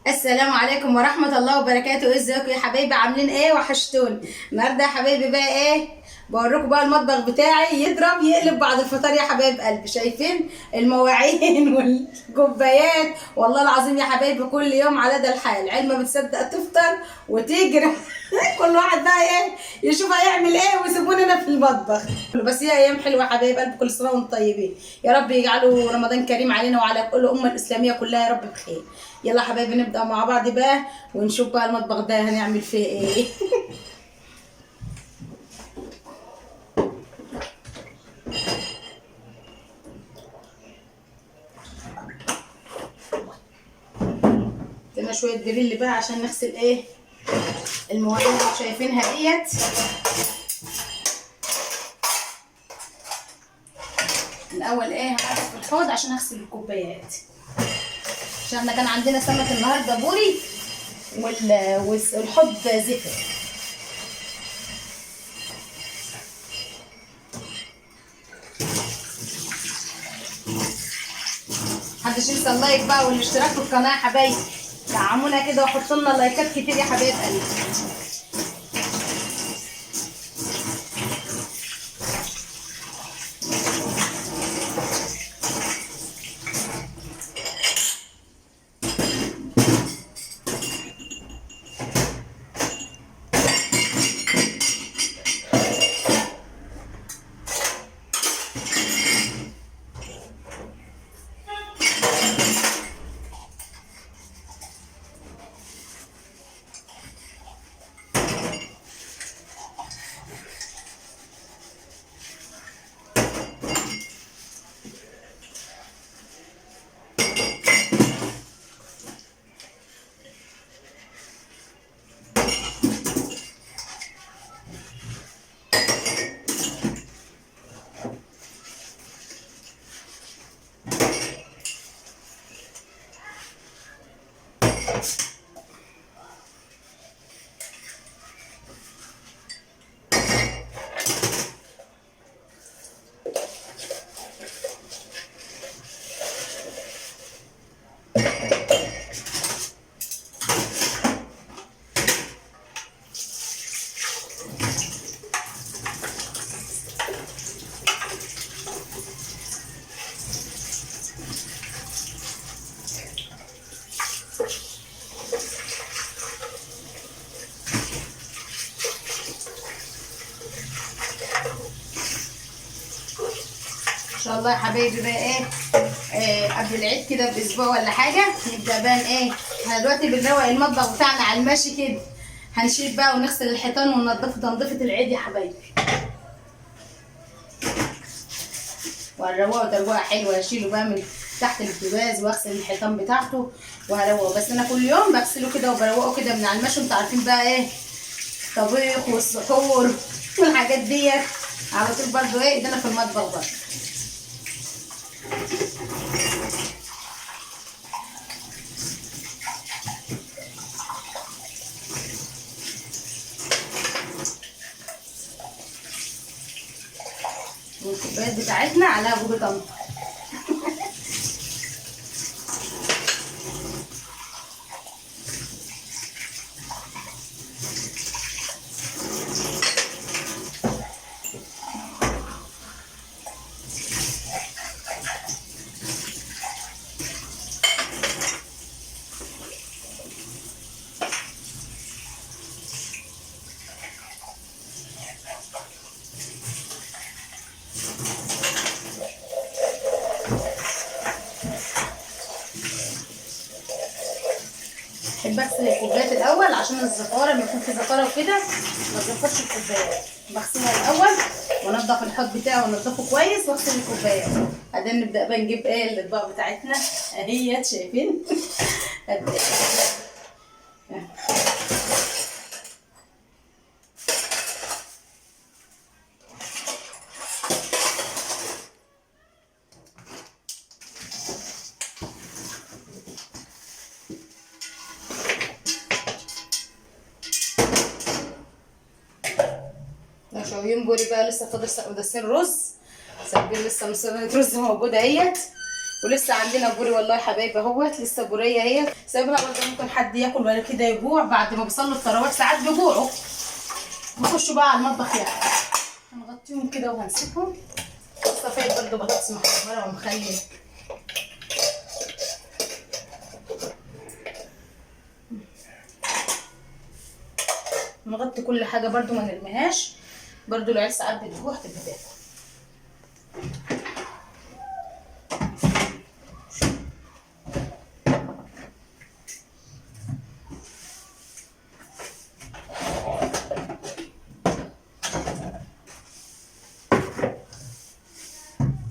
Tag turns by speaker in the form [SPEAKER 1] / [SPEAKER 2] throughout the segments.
[SPEAKER 1] السلام عليكم ورحمة الله وبركاته. ازيكم يا حبايبي؟ عاملين ايه؟ وحشتوني. النهارده يا حبايبي بقى ايه؟ بوريكم بقى المطبخ بتاعي يضرب يقلب بعد الفطار يا حبايب قلبي. شايفين المواعين والكوبايات؟ والله العظيم يا حبايبي كل يوم على ده الحال، عيل ما بتصدق تفطر وتجري. كل واحد بقى ايه يشوف هيعمل ايه ويسيبوني انا في المطبخ. بس هي ايام حلوه يا حبايب قلبي، كل سنه وانتم طيبين. يا رب يجعله رمضان كريم علينا وعلى كل الامه الاسلاميه كلها يا رب بخير. يلا يا حبايبي نبدا مع بعض بقى ونشوف بقى المطبخ ده هنعمل فيه ايه. عندنا شويه بريل بقى عشان نغسل ايه المواعين اللي شايفينها ديت. الاول ايه هنقف في الحوض عشان اغسل الكوبايات، عشان احنا كان عندنا سمك النهارده بوري والحوض زفر. محدش ينسى اللايك بقى والاشتراك في القناه يا حبايبي، دعمونا كده وحطوا لنا لايكات كتير يا حبايب قلبي. ان شاء الله يا حبايبي بقى قبل العيد كده باسبوع ولا حاجه نبدا بقى احنا دلوقتي بنروق المطبخ بتاعنا على الماشي كده. هنشيل بقى ونغسل الحيطان وننضفه تنظيفه العيد يا حبايبي، وهنروقه تروقه حلوه. هشيله بقى من تحت البوتاجاز واغسل الحيطان بتاعته وهروقه. بس انا كل يوم بغسله كده وبروقه كده من على الماشي. انتوا عارفين بقى طبيخ والسحور والحاجات ديت على طول برضو ايدينا في المطبخ برضو. والكوبايات بتاعتنا عليها بوجي طماطم. بحب اغسل الكوبايات الاول عشان الزفاره، لما يكون في زفاره وكده ما تزفرش الكوبايات. بغسلها الاول وانضف الحوض بتاعي وانضفه كويس واغسل الكوبايات. بعدين نبدا بقى نجيب الاطباق بتاعتنا اهيت. شايفين قد ايه؟ شويين بوري بقى لسه فاضل ودسين رز. سايبين لسه مسوية رز موجوده اهيت، ولسه عندنا بوري والله يا حبايبي اهوت، لسه بوريه اهي سايبها برضه، ممكن حد ياكل ولا كده يجوع بعد ما بيصلوا التراويح، ساعات بيجوعوا بيخشوا بقى على المطبخ يعني. هنغطيهم كده وهنسيبهم. صفايه برضه بطاطس محمره ومخلل. نغطي كل حاجه برضه ما نرميهاش، برضه العيال ساعات بتجوع تبقى تاكل.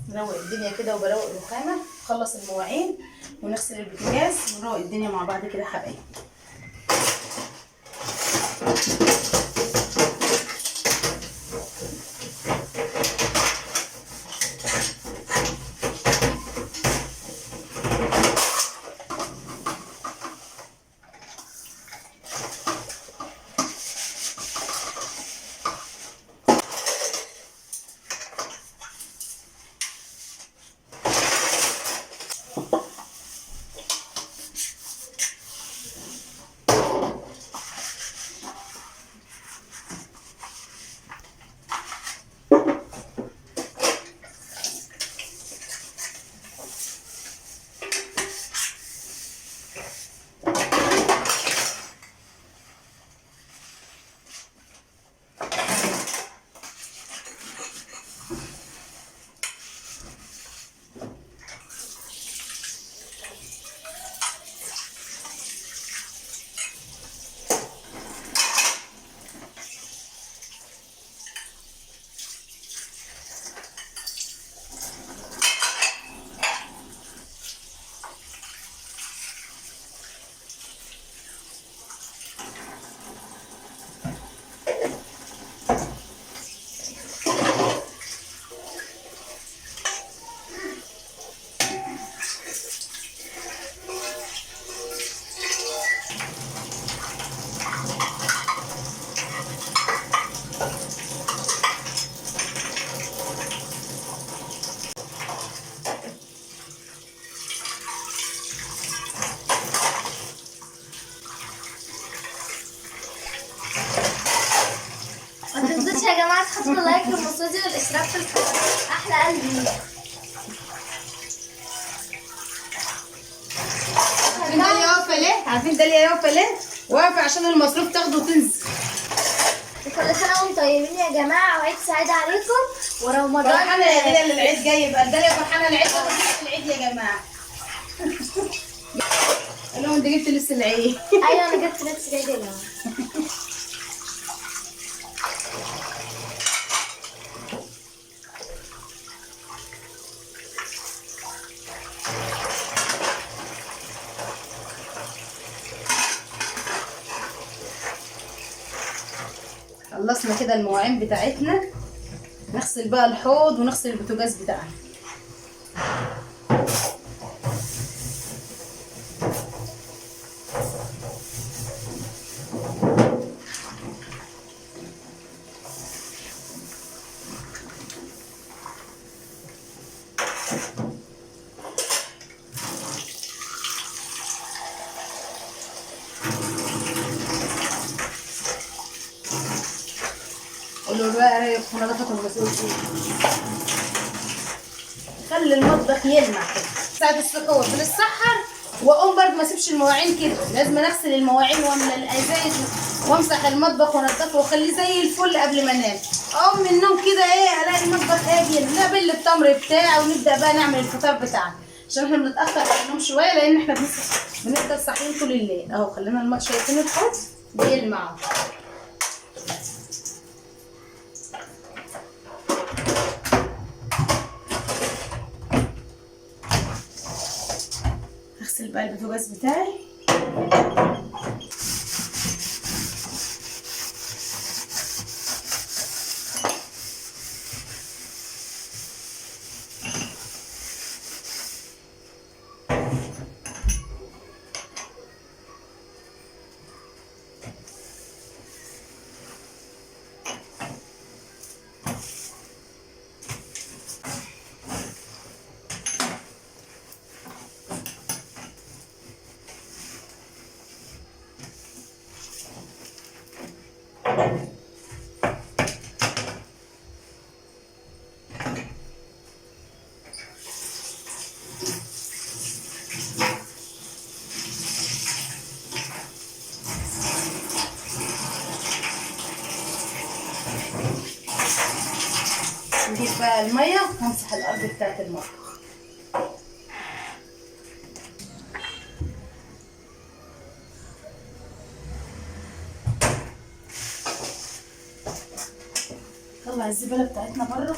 [SPEAKER 1] نروق الدنيا كده وبروق الرخامه، نخلص المواعين ونغسل البوتاجاز ونروق الدنيا مع بعض كده يا حبايبي.
[SPEAKER 2] ما تنسوش يا جماعة تحطوا لايك للمصادر والاشتراك في القناة. أحلى قلبي.
[SPEAKER 1] عارفين داليا واقفه ليه؟ عارفين داليا واقفه ليه؟ واقفه عشان المصروف تاخده وتنزل.
[SPEAKER 2] كل سنة وانتم طيبين يا جماعة، وعيد سعيد عليكم ورمضان.
[SPEAKER 1] فرحانه يا داليا اللي العيد جاي، يبقى داليا فرحانه العيد ولا العيد يا جماعه؟ قال لهم انت جبت لسه العيد.
[SPEAKER 2] أيوة أنا جبت لبس جاي يا جماعة.
[SPEAKER 1] خلصنا كده المواعين بتاعتنا، نغسل بقى الحوض ونغسل البوتاجاز بتاعنا. قولوا له بقى رايق في نظافة المسؤول فيه. خلي المطبخ يلمع كده. ساعة السحور بنتسحر واقوم برضه ما اسيبش المواعين كده، لازم اغسل المواعين واملى الازايز وامسح المطبخ وانضفه واخليه زي الفل قبل ما انام. اقوم من النوم كده الاقي المطبخ نقبل التمر بتاعي ونبدا بقى نعمل الفطار بتاعنا، عشان احنا بنتاخر في النوم شويه لان احنا بنفضل صاحيين طول الليل. اهو خلينا المطبخ شايفين الحوض بيلمع. هغسل بقى البوتاجاز بتاعي. بقى الميه وامسح الارض بتاعت المطبخ. طلع الزباله بتاعتنا بره.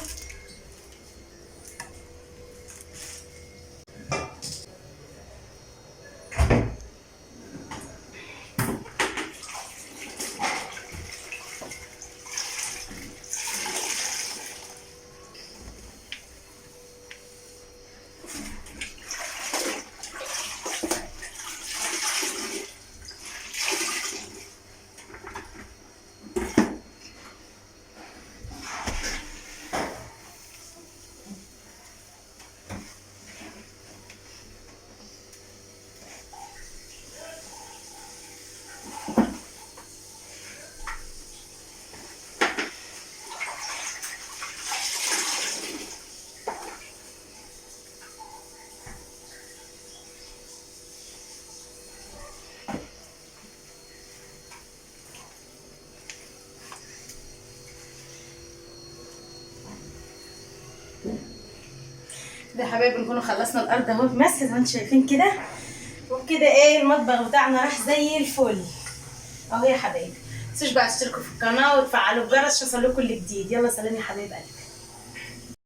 [SPEAKER 1] كده يا حبايبي نكون خلصنا الارض اهو بمسح زي ما انتم شايفين كده. وبكده ايه المطبخ بتاعنا راح زي الفل اهو يا حبايبي. متنسوش بقى تشتركوا في القناه وتفعلوا الجرس عشان يوصلكوا كل جديد. يلا سلام يا حبايب قلبي.